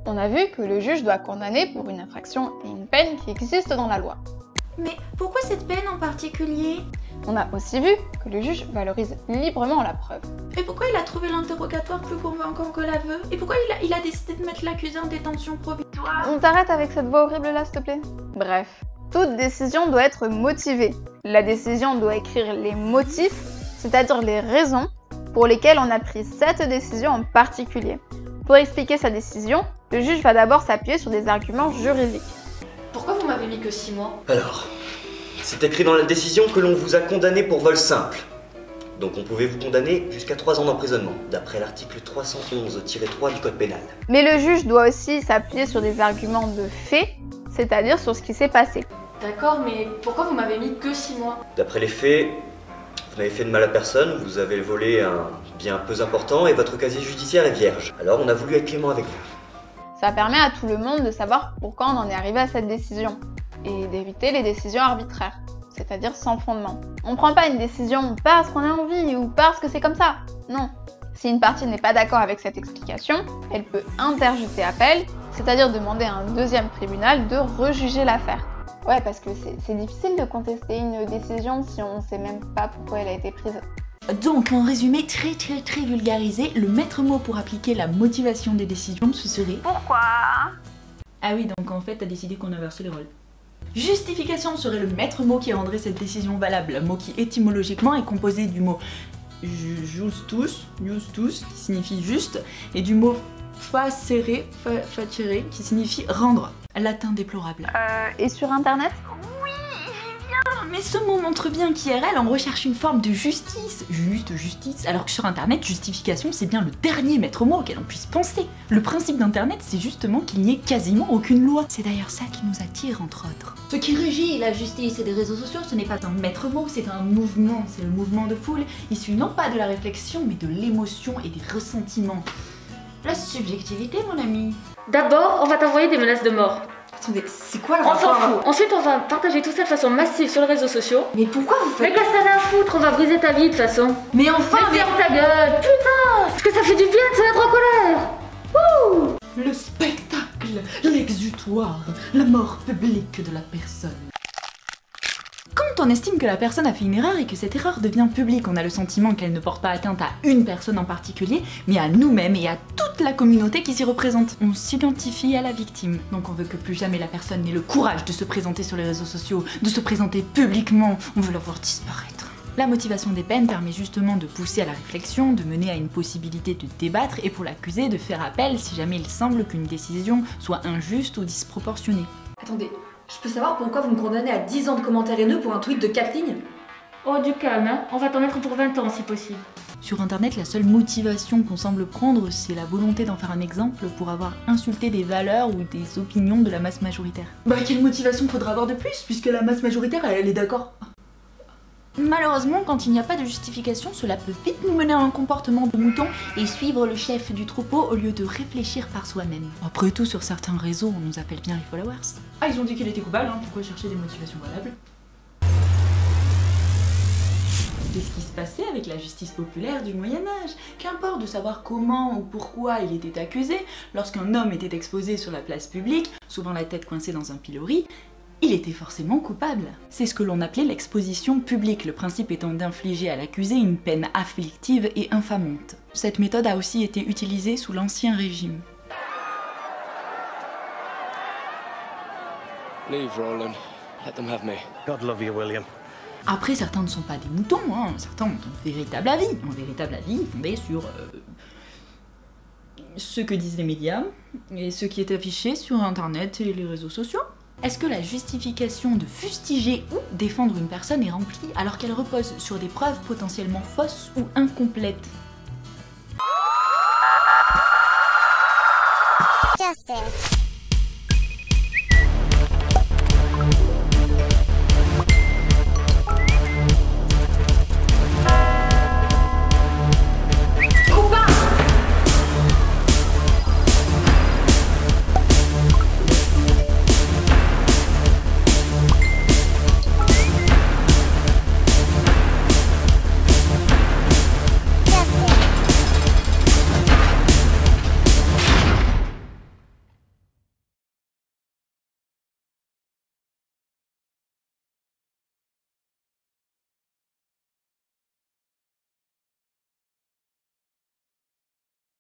On a vu que le juge doit condamner pour une infraction et une peine qui existe dans la loi. Mais pourquoi cette peine en particulier? On a aussi vu que le juge valorise librement la preuve. Et pourquoi il a trouvé l'interrogatoire plus convaincant que l'aveu? Et pourquoi il a décidé de mettre l'accusé en détention provisoire? On t'arrête avec cette voix horrible là, s'il te plaît? Bref, toute décision doit être motivée. La décision doit écrire les motifs, c'est-à-dire les raisons pour lesquelles on a pris cette décision en particulier. Pour expliquer sa décision, le juge va d'abord s'appuyer sur des arguments juridiques. Pourquoi vous m'avez mis que 6 mois? Alors, c'est écrit dans la décision que l'on vous a condamné pour vol simple. Donc on pouvait vous condamner jusqu'à 3 ans d'emprisonnement, d'après l'article 311-3 du code pénal. Mais le juge doit aussi s'appuyer sur des arguments de fait, c'est-à-dire sur ce qui s'est passé. D'accord, mais pourquoi vous m'avez mis que 6 mois? D'après les faits, vous n'avez fait de mal à personne, vous avez volé un bien peu important et votre casier judiciaire est vierge. Alors on a voulu être clément avec vous. Ça permet à tout le monde de savoir pourquoi on en est arrivé à cette décision et d'éviter les décisions arbitraires, c'est-à-dire sans fondement. On ne prend pas une décision parce qu'on a envie ou parce que c'est comme ça. Non. Si une partie n'est pas d'accord avec cette explication, elle peut interjeter appel, c'est-à-dire demander à un deuxième tribunal de rejuger l'affaire. Ouais, parce que c'est difficile de contester une décision si on ne sait même pas pourquoi elle a été prise. Donc, en résumé très vulgarisé, le maître mot pour appliquer la motivation des décisions, ce serait... Pourquoi? Ah oui, donc en fait, t'as décidé qu'on inversait les rôles. Justification serait le maître mot qui rendrait cette décision valable, mot qui étymologiquement est composé du mot justus, qui signifie juste, et du mot facere, qui signifie rendre. Latin déplorable. Et sur internet? Mais ce mot montre bien qu'IRL, on recherche une forme de justice, juste justice, alors que sur internet, justification c'est bien le dernier maître mot auquel on puisse penser. Le principe d'internet, c'est justement qu'il n'y ait quasiment aucune loi. C'est d'ailleurs ça qui nous attire, entre autres. Ce qui régit la justice et des réseaux sociaux, ce n'est pas un maître mot, c'est un mouvement, c'est le mouvement de foule, issu non pas de la réflexion, mais de l'émotion et des ressentiments. La subjectivité, mon ami. D'abord, on va t'envoyer des menaces de mort. Attendez, c'est quoi le On s'en rapport? fout. Ensuite, on va partager tout ça de façon massive sur les réseaux sociaux. Mais pourquoi vous Mais faites... qu'est-ce que t'en as à foutre? On va briser ta vie de toute façon. Mais enfin, Mais ferme ta gueule. Putain, parce que ça fait du bien de se mettre en colère. Wouh! Le spectacle, l'exutoire, la mort publique de la personne. Quand on estime que la personne a fait une erreur et que cette erreur devient publique, on a le sentiment qu'elle ne porte pas atteinte à une personne en particulier, mais à nous-mêmes et à toute la communauté qui s'y représente. On s'identifie à la victime, donc on veut que plus jamais la personne n'ait le courage de se présenter sur les réseaux sociaux, de se présenter publiquement, on veut la voir disparaître. La motivation des peines permet justement de pousser à la réflexion, de mener à une possibilité de débattre et pour l'accusé de faire appel si jamais il semble qu'une décision soit injuste ou disproportionnée. Attendez, je peux savoir pourquoi vous me condamnez à 10 ans de commentaires haineux pour un tweet de 4 lignes? Oh, du calme, hein. On va t'en mettre pour 20 ans si possible. Sur internet, la seule motivation qu'on semble prendre, c'est la volonté d'en faire un exemple pour avoir insulté des valeurs ou des opinions de la masse majoritaire. Bah quelle motivation faudra avoir de plus, puisque la masse majoritaire, elle est d'accord. Malheureusement, quand il n'y a pas de justification, cela peut vite nous mener à un comportement de mouton et suivre le chef du troupeau au lieu de réfléchir par soi-même. Après tout, sur certains réseaux, on nous appelle bien les followers. Ah, ils ont dit qu'il était coupable, hein, pourquoi chercher des motivations valables? C'est ce qui se passait avec la justice populaire du Moyen-Âge. Qu'importe de savoir comment ou pourquoi il était accusé, lorsqu'un homme était exposé sur la place publique, souvent la tête coincée dans un pilori, il était forcément coupable. C'est ce que l'on appelait l'exposition publique, le principe étant d'infliger à l'accusé une peine afflictive et infamante. Cette méthode a aussi été utilisée sous l'Ancien Régime. Leave, Roland. Let them have me. God love you, William. Après, certains ne sont pas des moutons, hein. Certains ont un véritable avis fondé sur ce que disent les médias et ce qui est affiché sur internet et les réseaux sociaux. Est-ce que la justification de fustiger ou défendre une personne est remplie alors qu'elle repose sur des preuves potentiellement fausses ou incomplètes? Justice.